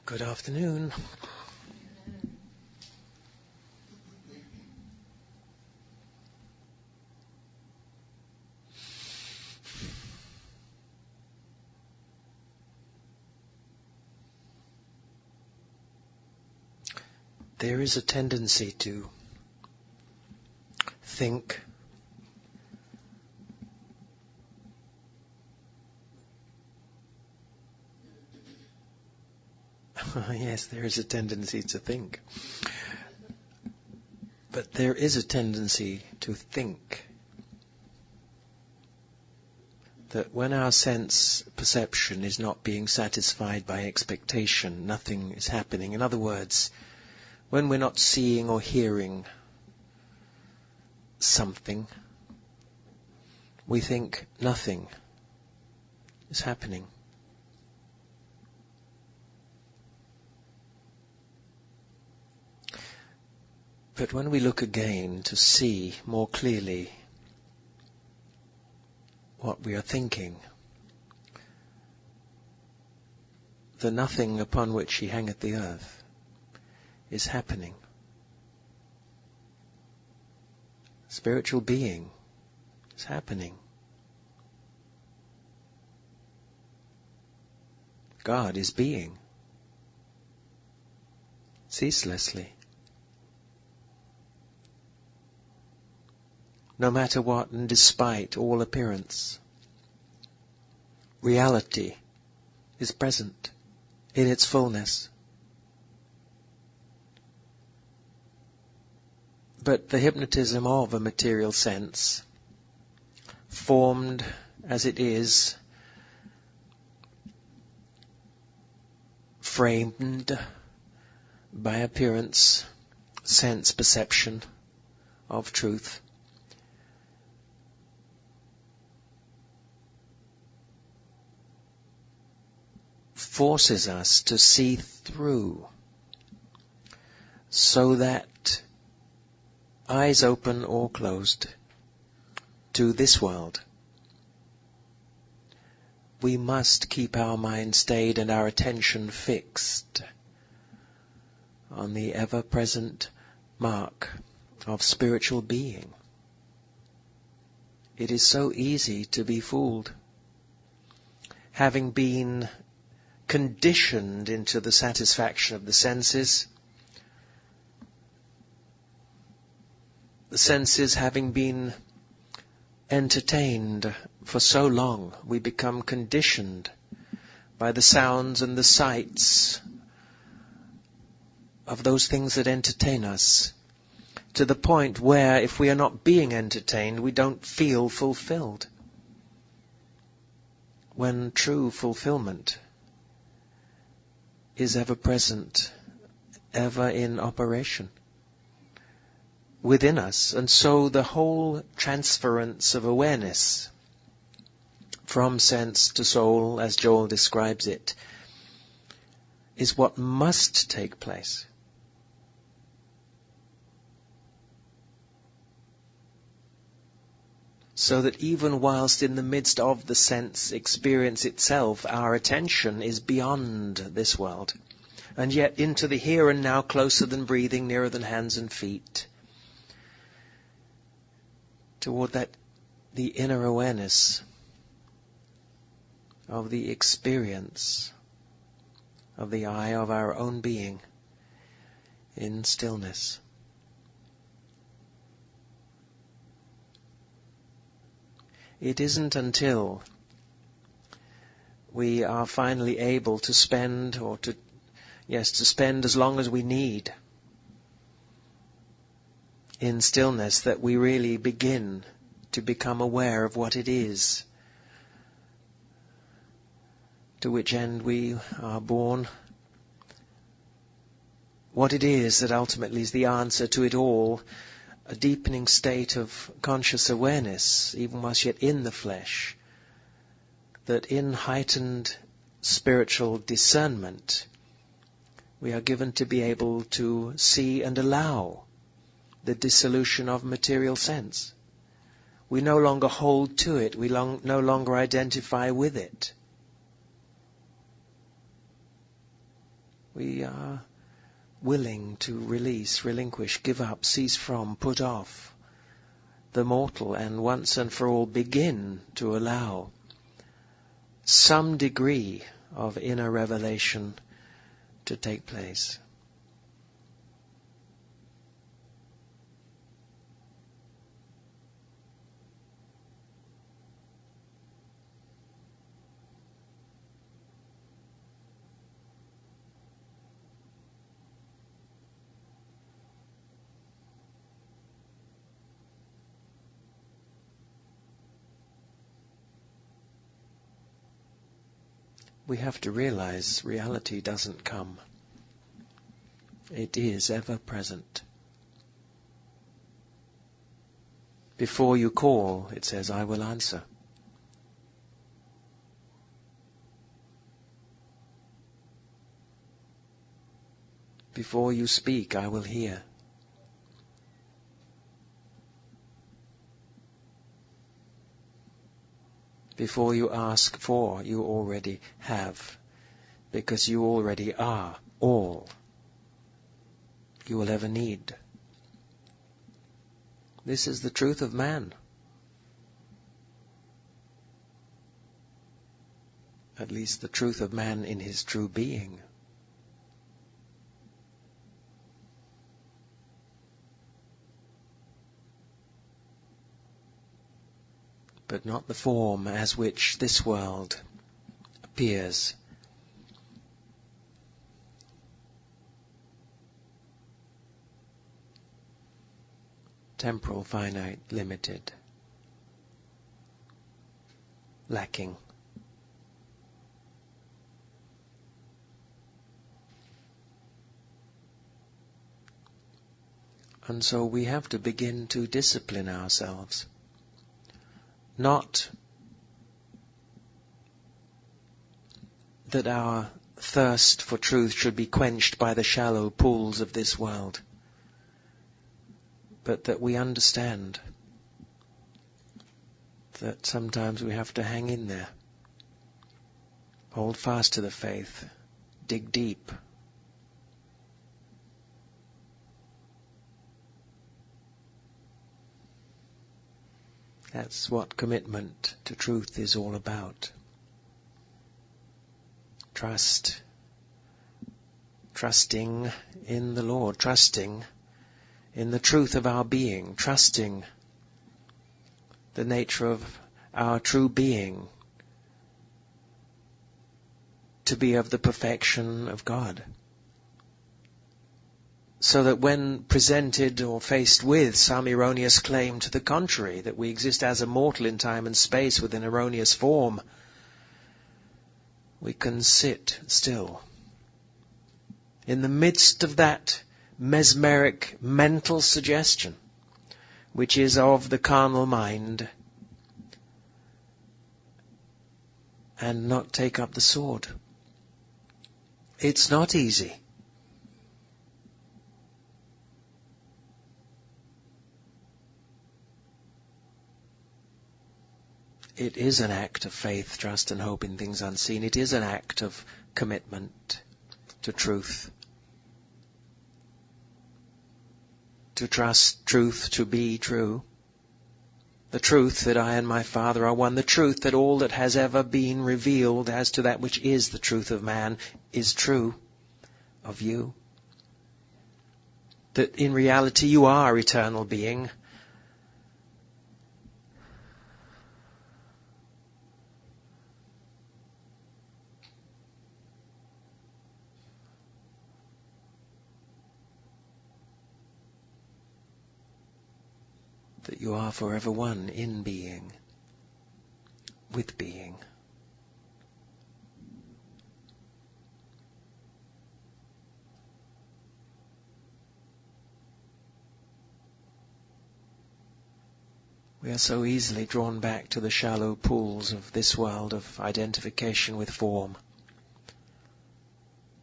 Good afternoon. There is a tendency to think yes, there is a tendency to think. But there is a tendency to think that when our sense perception is not being satisfied by expectation, nothing is happening. In other words, when we're not seeing or hearing something, we think nothing is happening. But when we look again to see more clearly what we are thinking, the nothing upon which he hangeth the earth is happening. Spiritual being is happening. God is being ceaselessly. No matter what and despite all appearance, reality is present in its fullness. But the hypnotism of a material sense, formed as it is, framed by appearance, sense, perception of truth, forces us to see through, so that, eyes open or closed to this world, we must keep our mind stayed and our attention fixed on the ever-present mark of spiritual being. It is so easy to be fooled. Having been conditioned into the satisfaction of the senses having been entertained for so long, we become conditioned by the sounds and the sights of those things that entertain us, to the point where if we are not being entertained, we don't feel fulfilled. When true fulfillment is ever present, ever in operation within us. And so the whole transference of awareness from sense to soul, as Joel describes it, is what must take place. So that even whilst in the midst of the sense experience itself, our attention is beyond this world, and yet into the here and now, closer than breathing, nearer than hands and feet, toward that, the inner awareness of the experience of the eye of our own being in stillness. It isn't until we are finally able to spend, to spend as long as we need in stillness, that we really begin to become aware of what it is, to which end we are born, what it is that ultimately is the answer to it all, a deepening state of conscious awareness, even whilst yet in the flesh, that in heightened spiritual discernment we are given to be able to see and allow the dissolution of material sense. We no longer hold to it, we no longer identify with it. We are willing to release, relinquish, give up, cease from, put off the mortal, and once and for all begin to allow some degree of inner revelation to take place. We have to realize reality doesn't come. It is ever present. Before you call, it says, I will answer. Before you speak, I will hear. Before you ask for, you already have, because you already are all you will ever need. This is the truth of man. At least the truth of man in his true being. But not the form as which this world appears. Temporal, finite, limited, lacking. And so we have to begin to discipline ourselves. Not that our thirst for truth should be quenched by the shallow pools of this world, but that we understand that sometimes we have to hang in there, hold fast to the faith, dig deep. That's what commitment to truth is all about. Trust. Trusting in the Lord. Trusting in the truth of our being. Trusting the nature of our true being to be of the perfection of God. So that when presented or faced with some erroneous claim to the contrary, that we exist as a mortal in time and space with an erroneous form, we can sit still. In the midst of that mesmeric mental suggestion, which is of the carnal mind, and not take up the sword. It's not easy. It is an act of faith, trust and hope in things unseen. It is an act of commitment to truth. To trust truth to be true. The truth that I and my Father are one. The truth that all that has ever been revealed as to that which is the truth of man is true of you. That in reality you are eternal being. That you are forever one in being, with being. We are so easily drawn back to the shallow pools of this world of identification with form.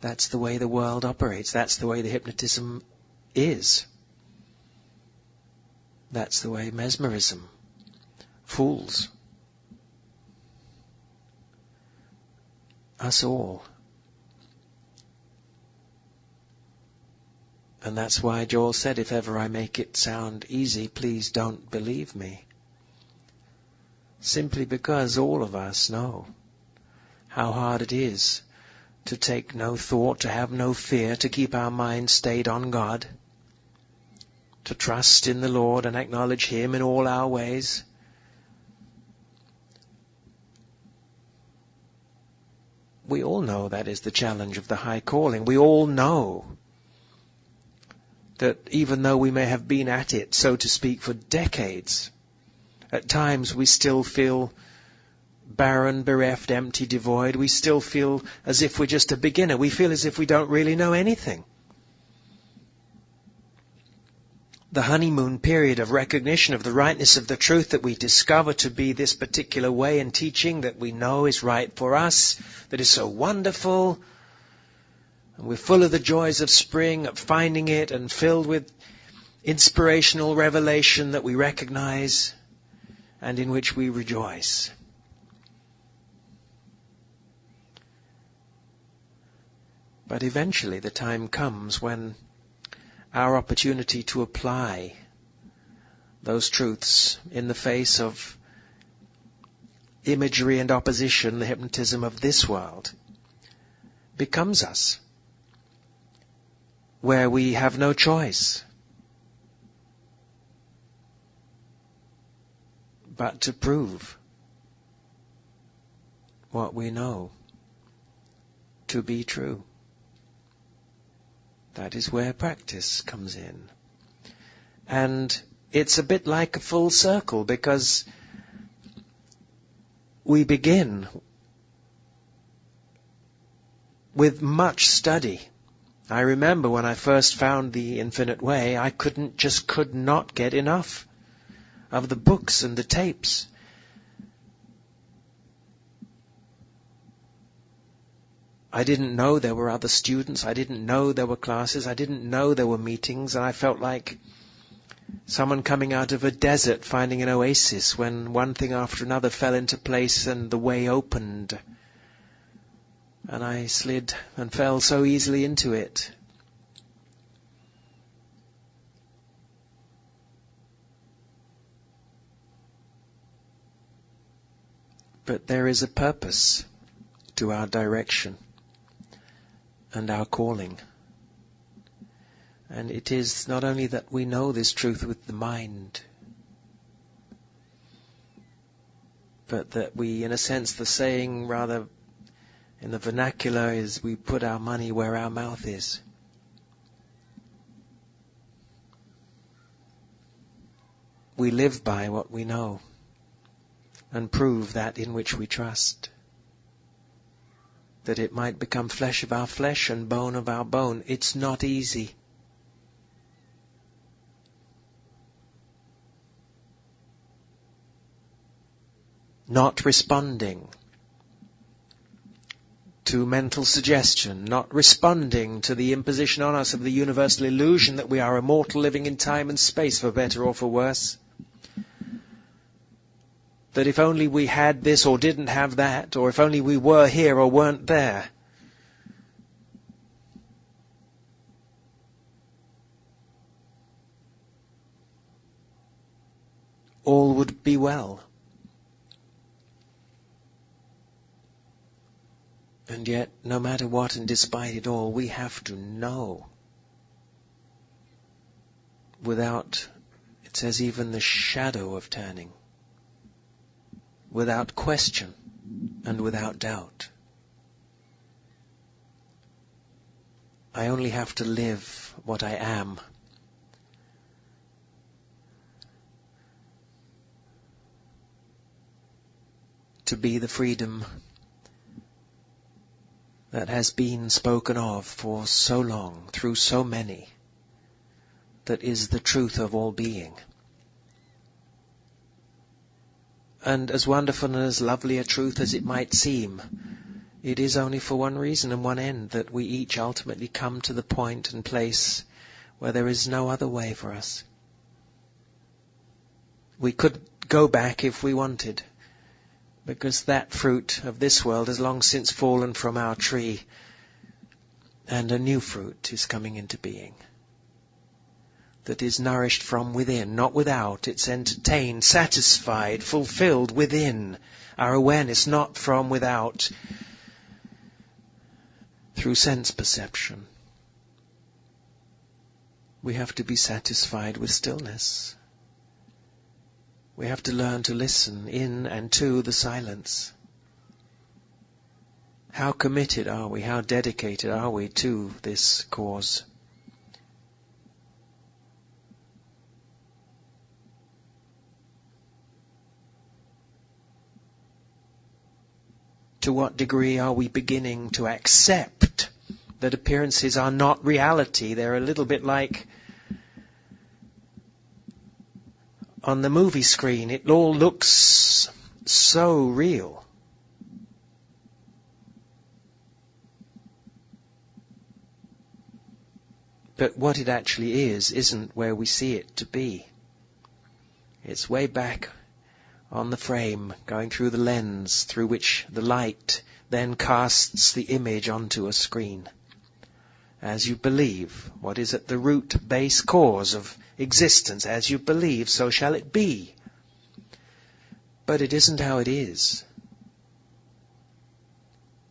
That's the way the world operates. That's the way the hypnotism is. That's the way mesmerism fools us all. And that's why Joel said, if ever I make it sound easy, please don't believe me. Simply because all of us know how hard it is to take no thought, to have no fear, to keep our mind stayed on God, to trust in the Lord and acknowledge Him in all our ways. We all know that is the challenge of the high calling. We all know that even though we may have been at it, so to speak, for decades, at times we still feel barren, bereft, empty, devoid. We still feel as if we're just a beginner. We feel as if we don't really know anything. The honeymoon period of recognition of the rightness of the truth that we discover to be this particular way in teaching that we know is right for us, that is so wonderful, and we're full of the joys of spring, of finding it, and filled with inspirational revelation that we recognize and in which we rejoice. But eventually the time comes when our opportunity to apply those truths in the face of imagery and opposition, the hypnotism of this world, becomes us, where we have no choice but to prove what we know to be true. That is where practice comes in. And it's a bit like a full circle, because we begin with much study. I remember when I first found the Infinite Way, I could not get enough of the books and the tapes. I didn't know there were other students. I didn't know there were classes. I didn't know there were meetings. And I felt like someone coming out of a desert finding an oasis when one thing after another fell into place and the way opened. And I slid and fell so easily into it. But there is a purpose to our direction and our calling. And it is not only that we know this truth with the mind, but that we, in a sense, the saying rather in the vernacular is we put our money where our mouth is. We live by what we know and prove that in which we trust, that it might become flesh of our flesh and bone of our bone. It's not easy. Not responding to mental suggestion, not responding to the imposition on us of the universal illusion that we are immortal, living in time and space, for better or for worse. That if only we had this or didn't have that, or if only we were here or weren't there, all would be well. And yet, no matter what and despite it all, we have to know without, it says, even the shadow of turning, without question and without doubt. I only have to live what I am. To be the freedom that has been spoken of for so long, through so many, that is the truth of all being. And as wonderful and as lovely a truth as it might seem, it is only for one reason and one end, that we each ultimately come to the point and place where there is no other way for us. We could go back if we wanted, because that fruit of this world has long since fallen from our tree, and a new fruit is coming into being. that is nourished from within, not without. It's entertained, satisfied, fulfilled within. Our awareness not from without, through sense perception. We have to be satisfied with stillness. We have to learn to listen in and to the silence. How committed are we? How dedicated are we to this cause? To what degree are we beginning to accept that appearances are not reality? They're a little bit like on the movie screen. It all looks so real. But what it actually is isn't where we see it to be. It's way back on the frame, going through the lens through which the light then casts the image onto a screen. As you believe, what is at the root base cause of existence, as you believe, so shall it be. But it isn't how it is.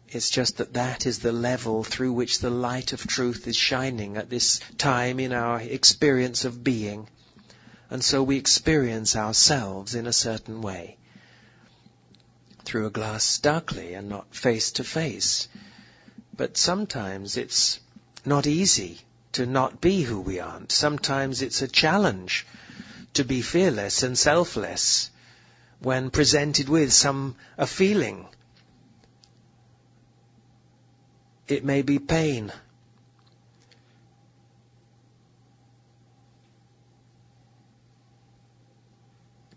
It's just that that is the level through which the light of truth is shining at this time in our experience of being. And so we experience ourselves in a certain way. Through a glass darkly and not face to face. But sometimes it's not easy to not be who we aren't. Sometimes it's a challenge to be fearless and selfless when presented with a feeling. It may be pain.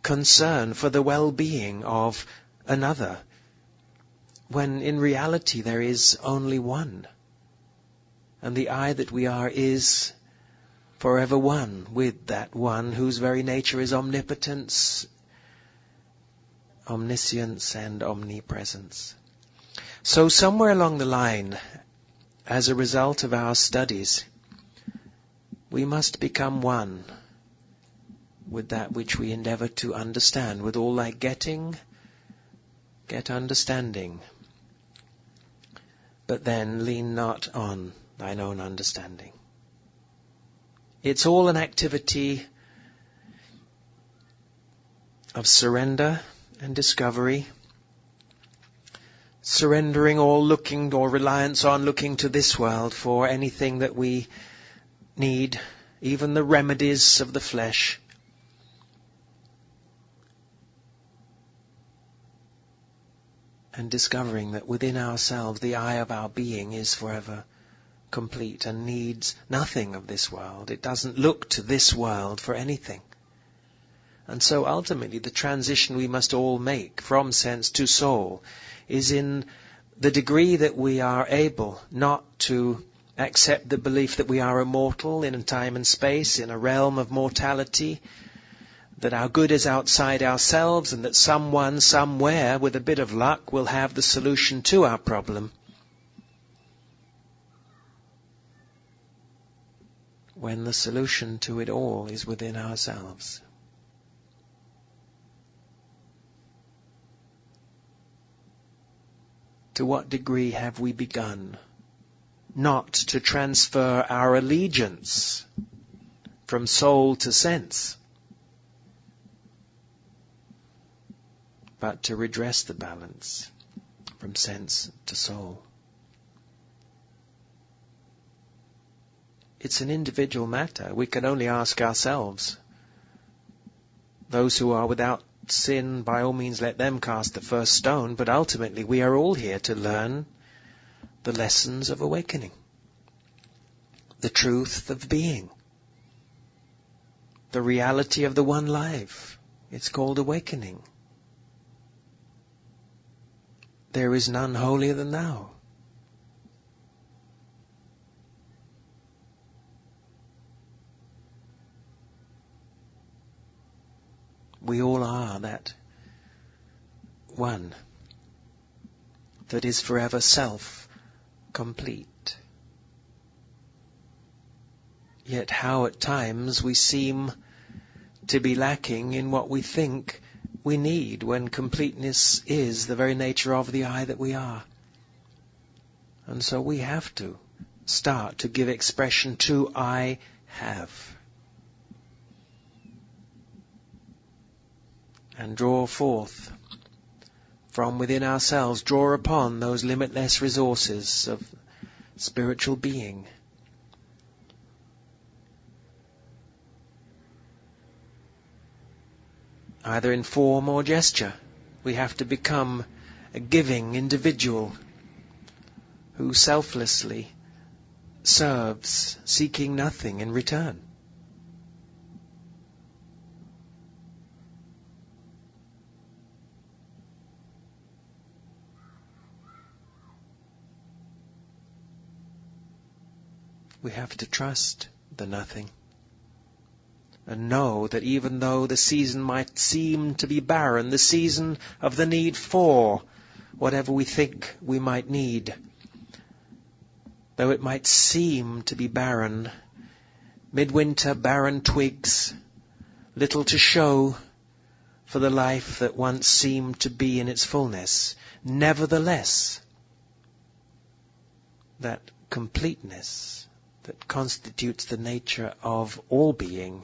Concern for the well-being of another, when in reality there is only one. And the I that we are is forever one with that one whose very nature is omnipotence, omniscience and omnipresence. So somewhere along the line, as a result of our studies, we must become one with that which we endeavour to understand. With all thy getting, get understanding. But then lean not on thine own understanding. It's all an activity of surrender and discovery. Surrendering all looking or reliance on looking to this world for anything that we need, even the remedies of the flesh. And discovering that within ourselves the eye of our being is forever complete and needs nothing of this world. It doesn't look to this world for anything. And so ultimately the transition we must all make from sense to soul is in the degree that we are able not to accept the belief that we are immortal in time and space, in a realm of mortality, that our good is outside ourselves and that someone, somewhere, with a bit of luck, will have the solution to our problem. When the solution to it all is within ourselves. To what degree have we begun not to transfer our allegiance from soul to sense, but to redress the balance from sense to soul? It's an individual matter. We can only ask ourselves. Those who are without sin, by all means let them cast the first stone, but ultimately we are all here to learn the lessons of awakening, the truth of being, the reality of the one life. It's called awakening. There is none holier than thou. We all are that one that is forever self-complete. Yet how at times we seem to be lacking in what we think we need, when completeness is the very nature of the I that we are. And so we have to start to give expression to I have. And draw forth from within ourselves, draw upon those limitless resources of spiritual being. Either in form or gesture, we have to become a giving individual who selflessly serves, seeking nothing in return. We have to trust the nothing and know that even though the season might seem to be barren, the season of the need for whatever we think we might need, though it might seem to be barren, midwinter barren twigs, little to show for the life that once seemed to be in its fullness, nevertheless, that completeness that constitutes the nature of all being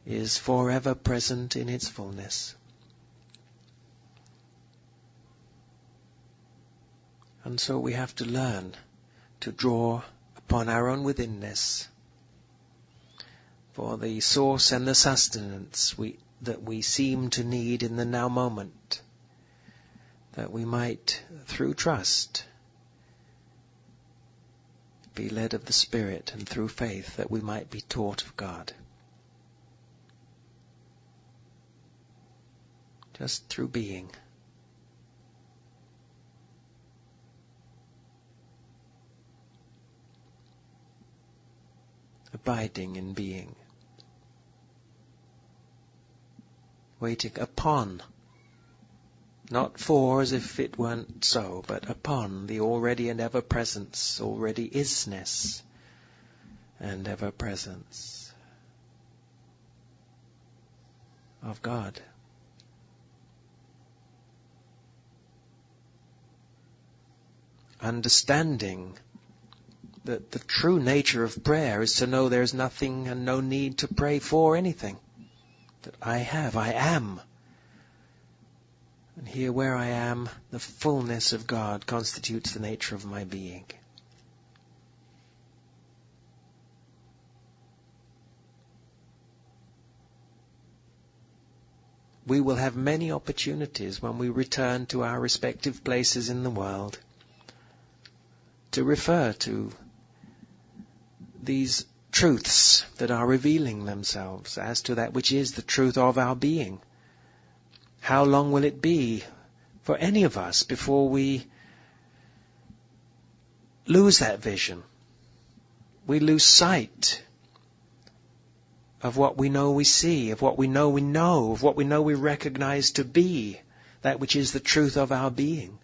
is forever present in its fullness. And so we have to learn to draw upon our own withinness for the source and the sustenance that we seem to need in the now moment, that we might, through trust, be led of the Spirit, and through faith that we might be taught of God. Just through being. Abiding in being. Waiting upon, not for as if it weren't so, but upon the already and ever presence, already isness and ever presence of God. Understanding that the true nature of prayer is to know there is nothing and no need to pray for anything. That I am. And here where I am, the fullness of God constitutes the nature of my being. We will have many opportunities when we return to our respective places in the world to refer to these truths that are revealing themselves as to that which is the truth of our being. How long will it be for any of us before we lose that vision? We lose sight of what we know we see, of what we know, of what we know we recognize to be that which is the truth of our being.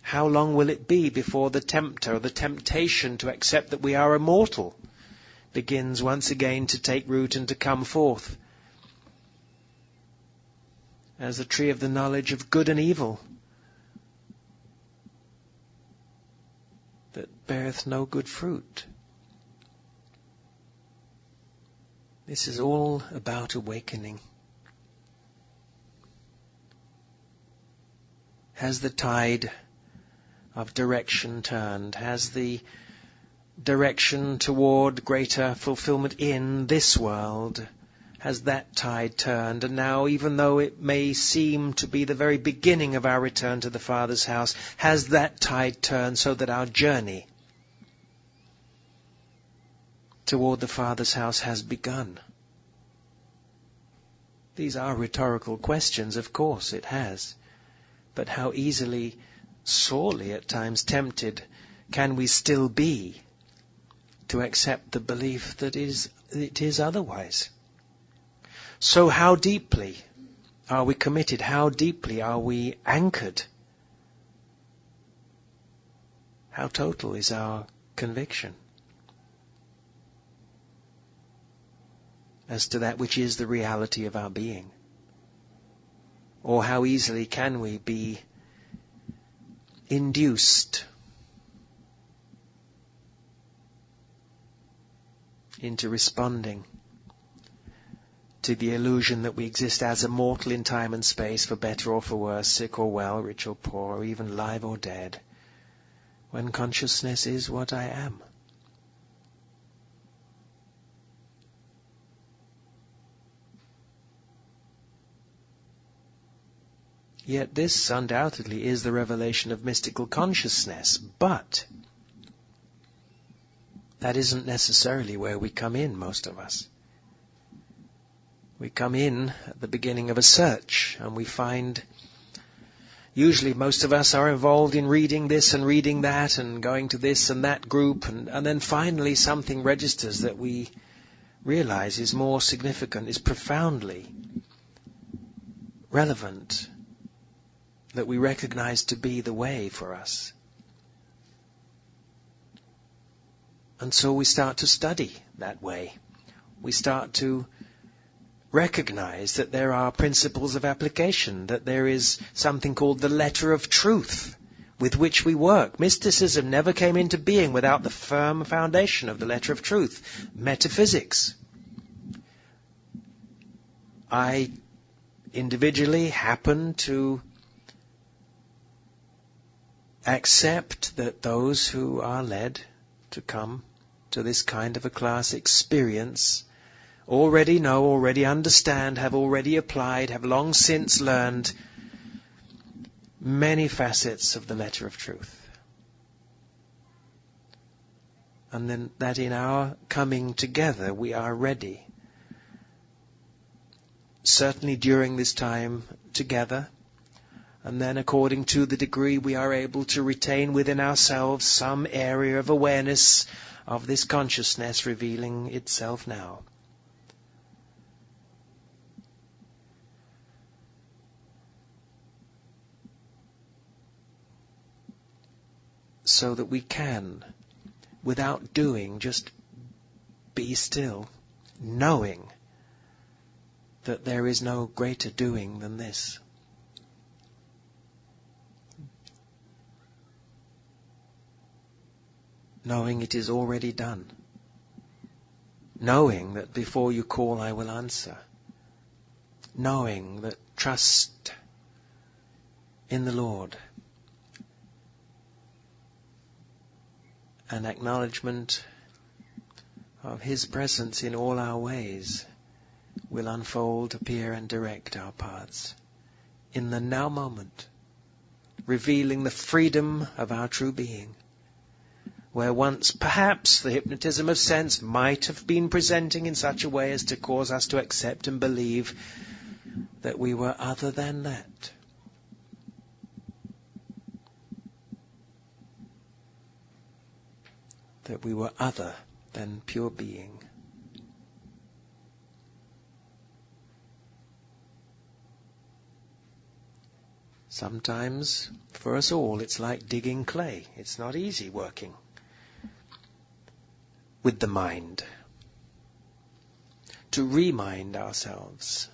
How long will it be before the tempter, the temptation to accept that we are immortal, begins once again to take root and to come forth as the tree of the knowledge of good and evil that beareth no good fruit? This is all about awakening. Has the tide of direction turned? Has the direction toward greater fulfillment in this world, has that tide turned? And now, even though it may seem to be the very beginning of our return to the Father's house, has that tide turned so that our journey toward the Father's house has begun? These are rhetorical questions, of course it has. But how easily, sorely at times tempted, can we still be to accept the belief that it is otherwise? So how deeply are we committed? How deeply are we anchored how total is our conviction as to that which is the reality of our being? Or how easily can we be induced into responding to the illusion that we exist as a mortal in time and space, for better or for worse, sick or well, rich or poor, or even live or dead, when consciousness is what I am. Yet this undoubtedly is the revelation of mystical consciousness, but that isn't necessarily where we come in, most of us. We come in at the beginning of a search, and we find, usually most of us are involved in reading this and reading that and going to this and that group, and then finally something registers that we realize is more significant, is profoundly relevant, that we recognize to be the way for us. And so we start to study that way. We start to recognize that there are principles of application, that there is something called the letter of truth with which we work. Mysticism never came into being without the firm foundation of the letter of truth, metaphysics. I individually happen to accept that those who are led to come to this kind of a class experience already know, already understand, have already applied, have long since learned many facets of the letter of truth. And then that in our coming together we are ready. Certainly during this time together, and then according to the degree we are able to retain within ourselves some area of awareness of this consciousness revealing itself now. So that we can, without doing, just be still, knowing that there is no greater doing than this. Knowing it is already done. Knowing that before you call I will answer. Knowing that trust in the Lord and acknowledgement of His presence in all our ways will unfold, appear and direct our paths in the now moment, revealing the freedom of our true being. Where once perhaps the hypnotism of sense might have been presenting in such a way as to cause us to accept and believe that we were other than that. That we were other than pure being. Sometimes, for us all, it's like digging clay. It's not easy working with the mind. To remind ourselves.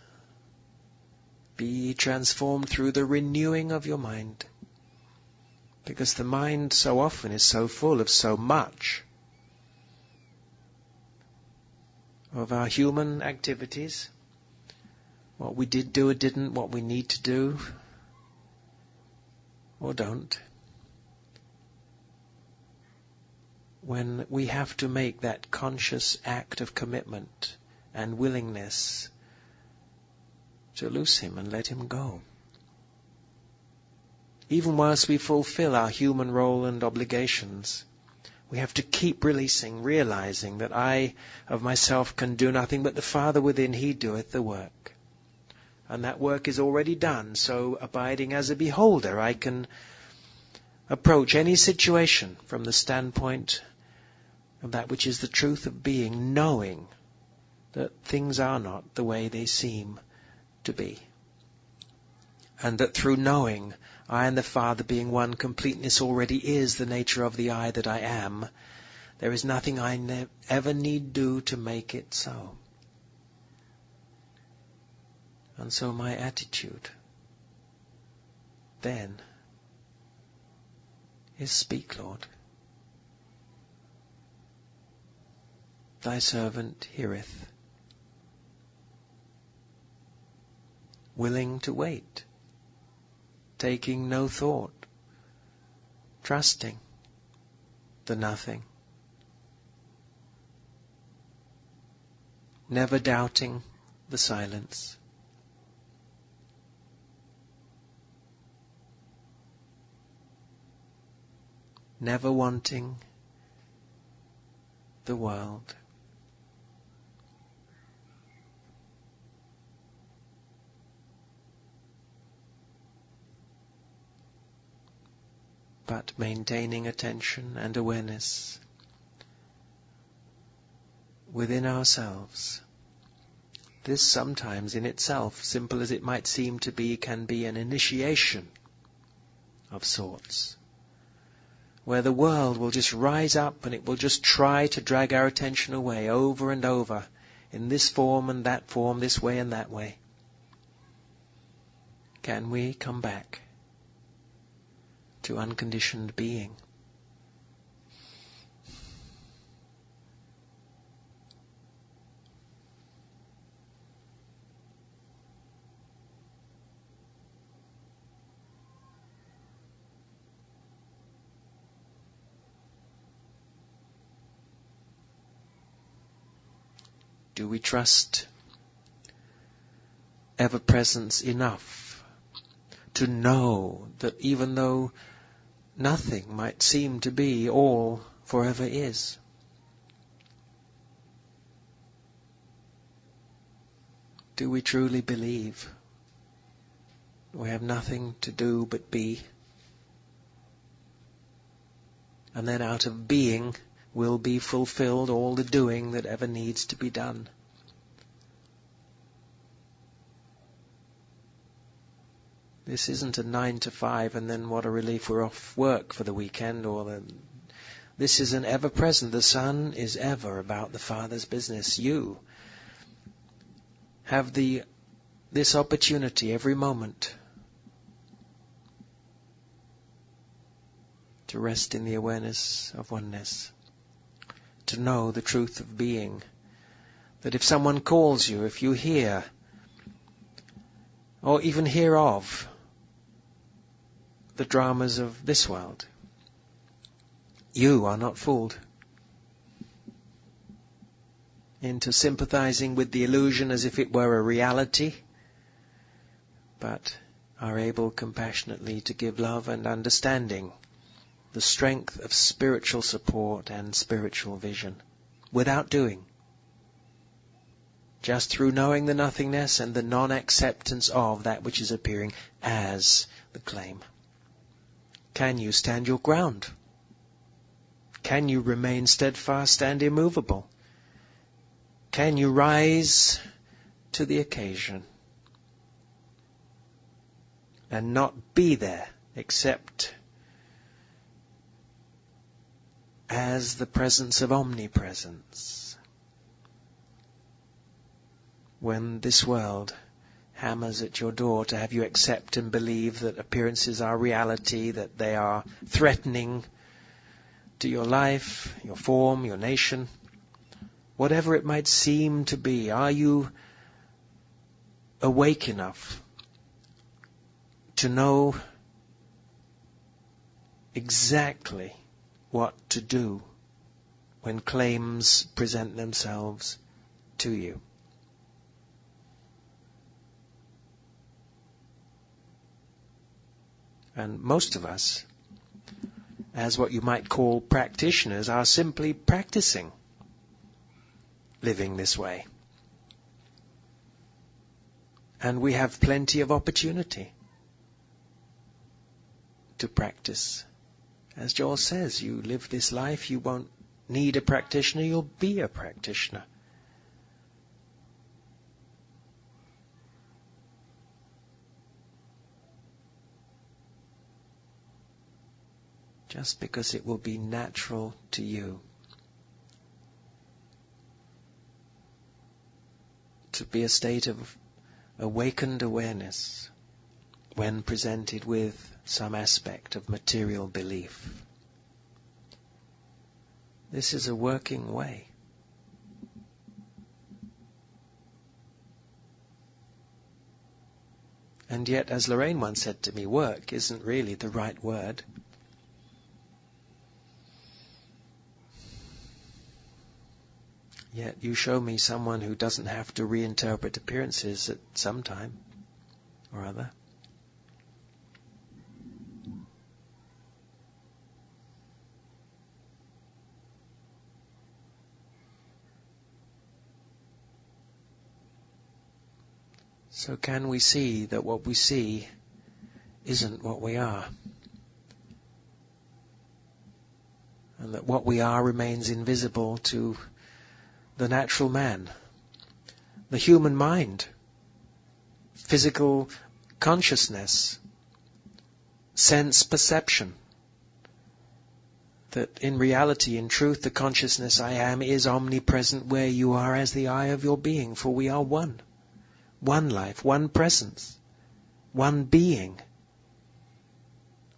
Be transformed through the renewing of your mind. Because the mind so often is so full of so much of our human activities, what we did do or didn't, what we need to do or don't. When we have to make that conscious act of commitment and willingness to loose Him and let Him go. Even whilst we fulfill our human role and obligations, we have to keep releasing, realizing that I of myself can do nothing, but the Father within, He doeth the work. And that work is already done, so abiding as a beholder, I can approach any situation from the standpoint of that which is the truth of being, knowing that things are not the way they seem to be. And that through knowing, I and the Father being one, completeness already is the nature of the I that I am. There is nothing I ever need do to make it so. And so my attitude then is, speak, Lord. Thy servant heareth, willing to wait, taking no thought, trusting the nothing, never doubting the silence. Never wanting the world. But maintaining attention and awareness within ourselves. This sometimes in itself, simple as it might seem to be, can be an initiation of sorts, where the world will just rise up and it will just try to drag our attention away over and over, in this form and that form, this way and that way. Can we come back to unconditioned being? Do we trust ever-presence enough to know that even though nothing might seem to be, all forever is? Do we truly believe we have nothing to do but be? And then out of being will be fulfilled all the doing that ever needs to be done. This isn't a 9 to 5 and then what a relief we're off work for the weekend. This is an ever-present. The Son is ever about the Father's business. You have this opportunity every moment to rest in the awareness of oneness, to know the truth of being, that if someone calls you, if you hear, or even hear of the dramas of this world, you are not fooled into sympathizing with the illusion as if it were a reality, but are able compassionately to give love and understanding, the strength of spiritual support and spiritual vision, without doing, just through knowing the nothingness and the non-acceptance of that which is appearing as the claim. Can you stand your ground? Can you remain steadfast and immovable? Can you rise to the occasion and not be there except as the presence of omnipresence? When this world hammers at your door to have you accept and believe that appearances are reality, that they are threatening to your life, your form, your nation, whatever it might seem to be, are you awake enough to know exactly what to do when claims present themselves to you? And most of us, as what you might call practitioners, are simply practicing living this way. And we have plenty of opportunity to practice. As Joel says, you live this life, you won't need a practitioner, you'll be a practitioner. just because it will be natural to you to be a state of awakened awareness when presented with some aspect of material belief. This is a working way. And yet, as Lorraine once said to me, work isn't really the right word. Yet you show me someone who doesn't have to reinterpret appearances at some time or other. So can we see that what we see isn't what we are? And that what we are remains invisible to the natural man, the human mind, physical consciousness, sense perception. That in reality, in truth, the consciousness I am is omnipresent where you are as the eye of your being, for we are one. One life, one presence, one being.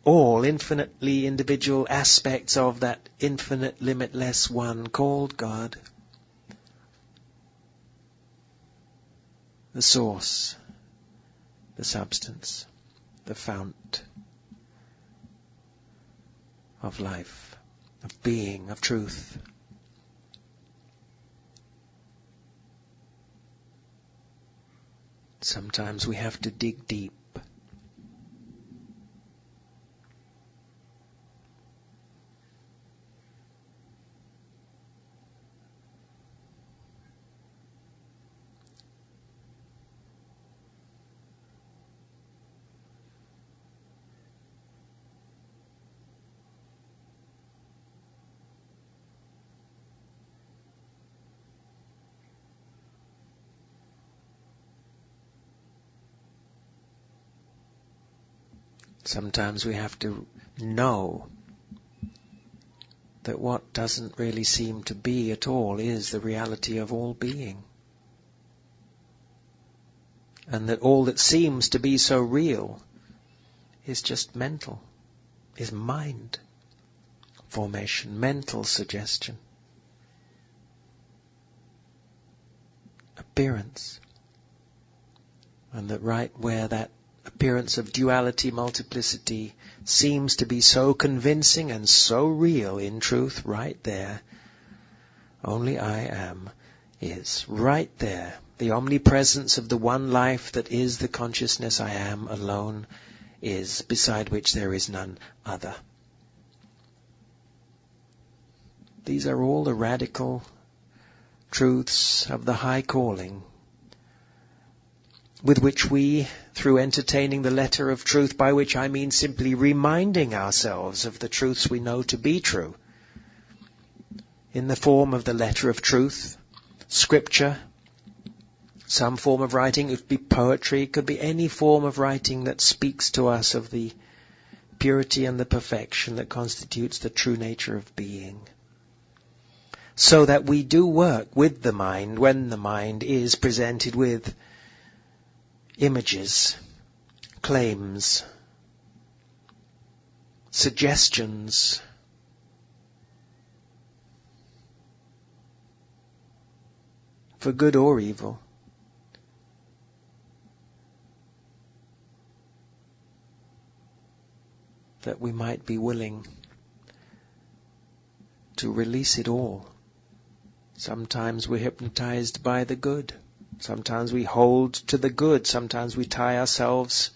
All infinitely individual aspects of that infinite, limitless one called God. The source, the substance, the fount of life, of being, of truth. Sometimes we have to dig deep. Sometimes we have to know that what doesn't really seem to be at all is the reality of all being. And that all that seems to be so real is just mental, is mind formation, mental suggestion, appearance. And that right where that appearance of duality, multiplicity seems to be so convincing and so real, in truth, right there, only I am is. Right there, the omnipresence of the one life that is the consciousness I am alone is, beside which there is none other. These are all the radical truths of the high calling with which we, through entertaining the letter of truth, by which I mean simply reminding ourselves of the truths we know to be true, in the form of the letter of truth, scripture, some form of writing, it could be poetry, it could be any form of writing that speaks to us of the purity and the perfection that constitutes the true nature of being. So that we do work with the mind when the mind is presented with images, claims, suggestions, for good or evil. That we might be willing to release it all. Sometimes we're hypnotized by the good. Sometimes we hold to the good. Sometimes we tie ourselves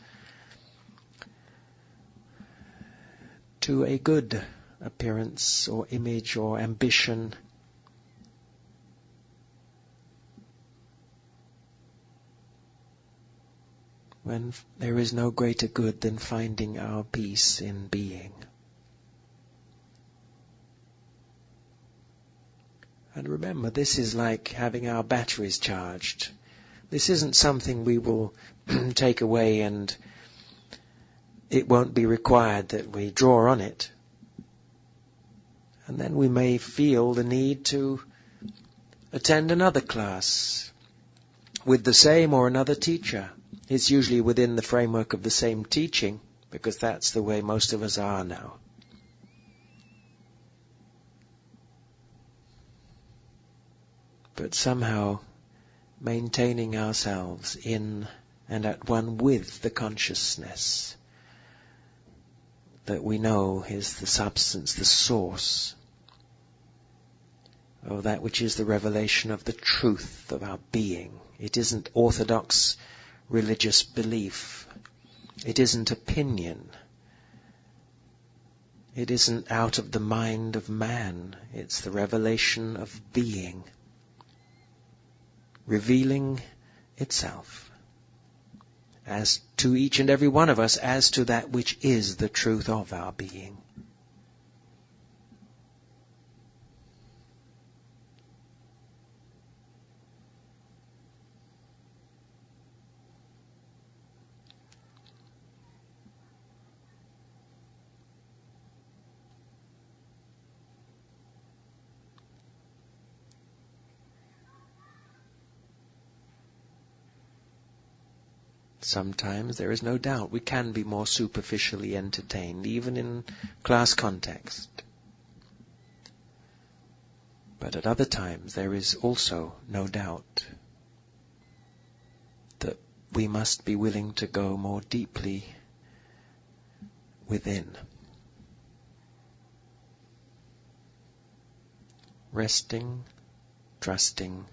to a good appearance or image or ambition. When there is no greater good than finding our peace in being. And remember, this is like having our batteries charged. This isn't something we will take away and it won't be required that we draw on it. And then we may feel the need to attend another class with the same or another teacher. It's usually within the framework of the same teaching, because that's the way most of us are now. But somehow maintaining ourselves in and at one with the consciousness that we know is the substance, the source of that which is the revelation of the truth of our being. It isn't orthodox religious belief. It isn't opinion. It isn't out of the mind of man. It's the revelation of being, revealing itself as to each and every one of us as to that which is the truth of our being. Sometimes there is no doubt we can be more superficially entertained, even in class context. But at other times there is also no doubt that we must be willing to go more deeply within. Resting, trusting,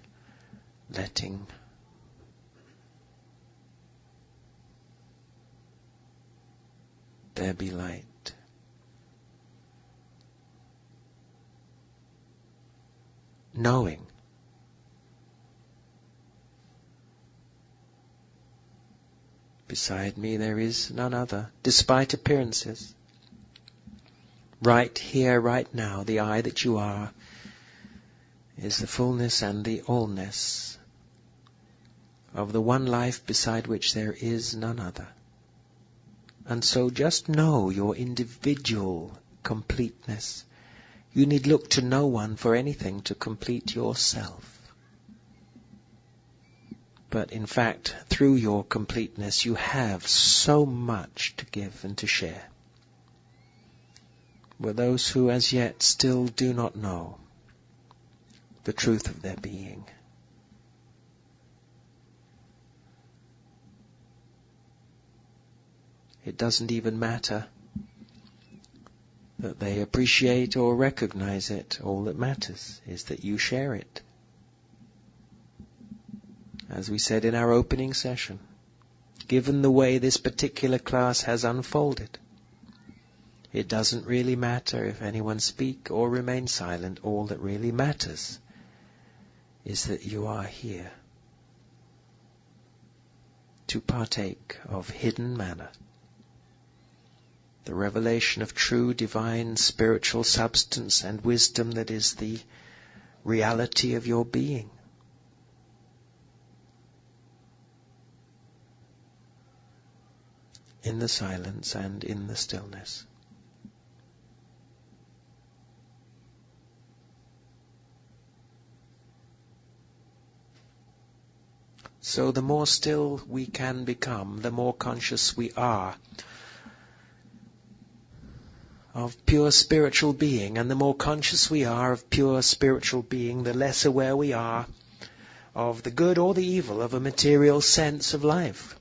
letting. There be light. Knowing. Beside me there is none other, despite appearances. Right here, right now, the I that you are is the fullness and the allness of the one life beside which there is none other. And so just know your individual completeness. You need look to no one for anything to complete yourself. But in fact, through your completeness, you have so much to give and to share with those who as yet still do not know the truth of their being. It doesn't even matter that they appreciate or recognize it. All that matters is that you share it. As we said in our opening session, given the way this particular class has unfolded, it doesn't really matter if anyone speak or remain silent. All that really matters is that you are here to partake of hidden manna, the revelation of true divine spiritual substance and wisdom that is the reality of your being. In the silence and in the stillness. So the more still we can become, the more conscious we are of pure spiritual being, and the more conscious we are of pure spiritual being, the less aware we are of the good or the evil of a material sense of life.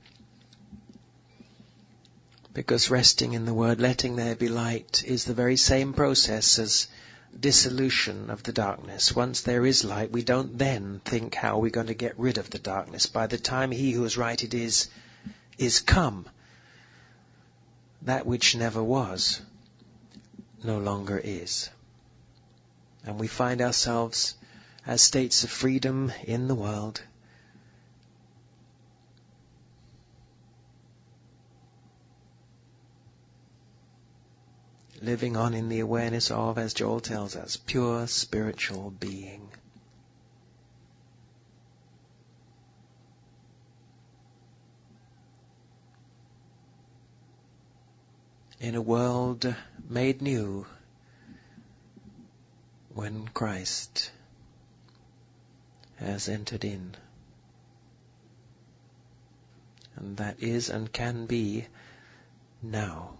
Because resting in the word, letting there be light, is the very same process as dissolution of the darkness. Once there is light, we don't then think how we're going to get rid of the darkness. By the time he who is right it is come, that which never was no longer is. And we find ourselves as states of freedom in the world, living on in the awareness of, as Joel tells us, pure spiritual being. In a world made new when Christ has entered in. And that is and can be now.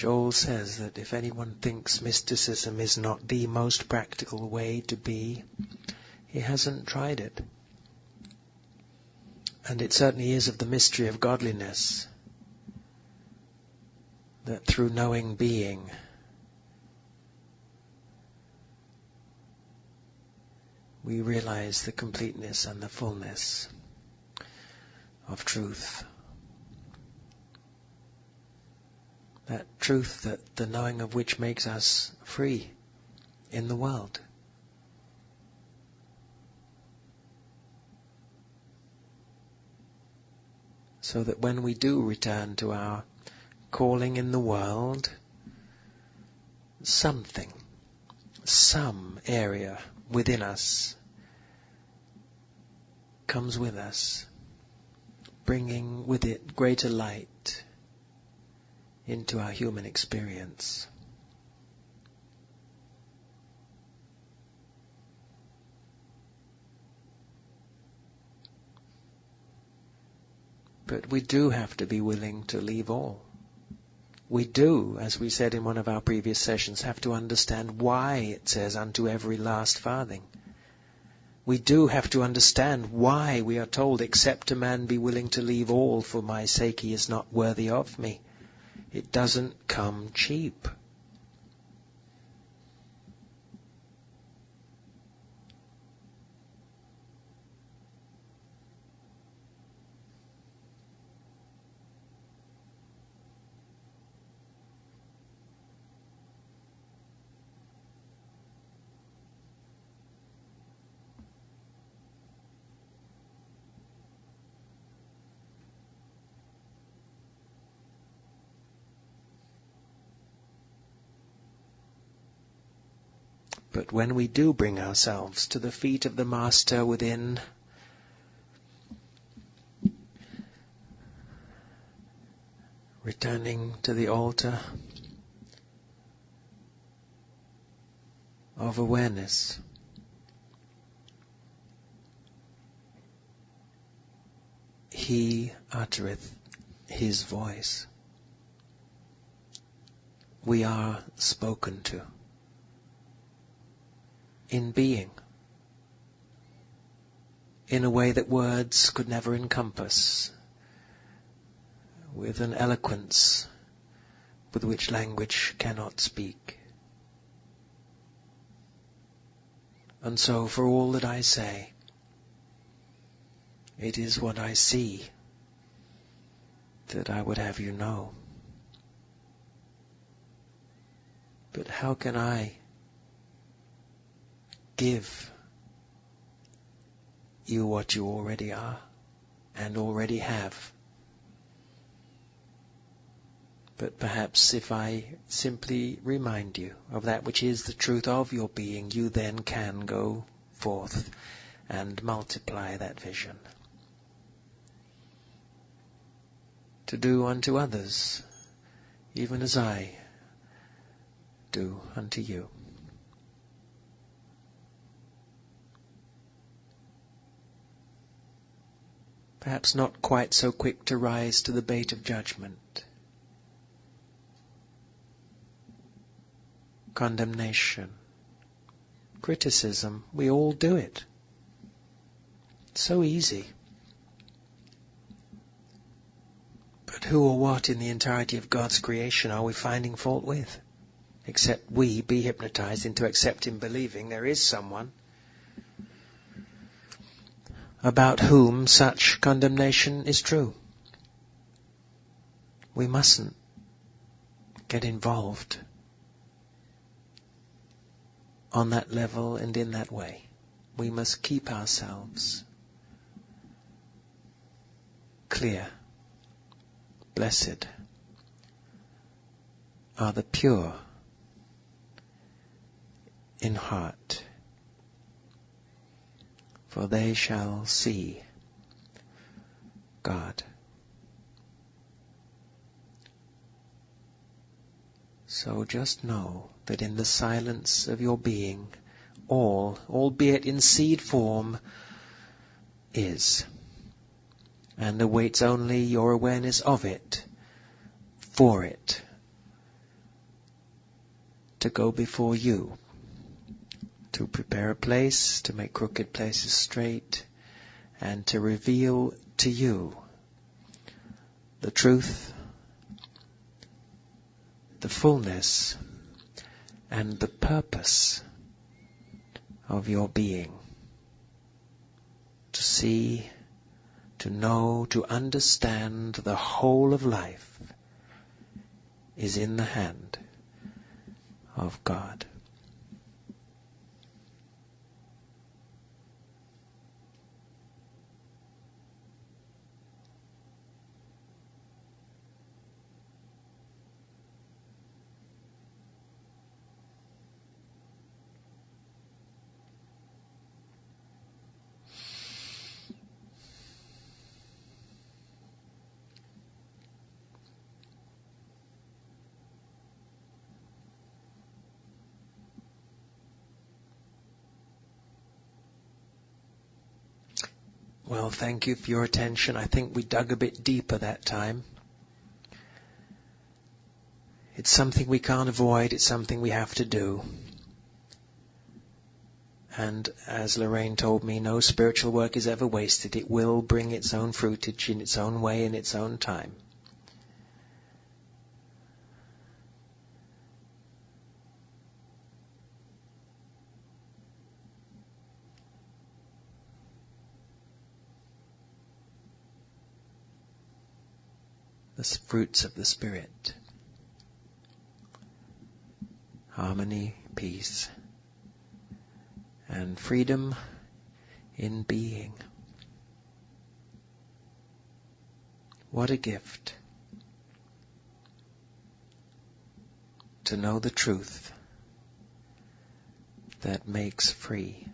Joel says that if anyone thinks mysticism is not the most practical way to be, he hasn't tried it. And it certainly is of the mystery of godliness that through knowing being, we realize the completeness and the fullness of truth. That truth, that the knowing of which makes us free in the world. So that when we do return to our calling in the world, some area within us comes with us, bringing with it greater light into our human experience. But we do have to be willing to leave all. We do, as we said in one of our previous sessions, have to understand why it says unto every last farthing. We do have to understand why we are told, except a man be willing to leave all for my sake, he is not worthy of me. It doesn't come cheap. But when we do bring ourselves to the feet of the Master within, returning to the altar of awareness, He uttereth His voice. We are spoken to. In being, in a way that words could never encompass, with an eloquence with which language cannot speak. And so for all that I say, it is what I see that I would have you know. But how can I give you what you already are and already have? But perhaps if I simply remind you of that which is the truth of your being, you then can go forth and multiply that vision. To do unto others, even as I do unto you. Perhaps not quite so quick to rise to the bait of judgment, condemnation, criticism. We all do it. It's so easy. But who or what in the entirety of God's creation are we finding fault with? Except we be hypnotized into accepting, believing there is someone about whom such condemnation is true. We mustn't get involved on that level and in that way. We must keep ourselves clear. Blessed are the pure in heart, for they shall see God. So just know that in the silence of your being, all, albeit in seed form, is, and awaits only your awareness of it, for it, to go before you, to prepare a place, to make crooked places straight, and to reveal to you the truth, the fullness, and the purpose of your being. To see, to know, to understand the whole of life is in the hand of God. Well, thank you for your attention. I think we dug a bit deeper that time. It's something we can't avoid. It's something we have to do. And as Lorraine told me, no spiritual work is ever wasted. It will bring its own fruitage in its own way, in its own time. The fruits of the Spirit. Harmony, peace, and freedom in being. What a gift to know the truth that makes free.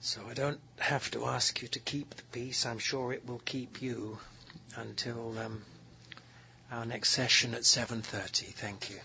So I don't have to ask you to keep the peace. I'm sure it will keep you until our next session at 7:30. Thank you.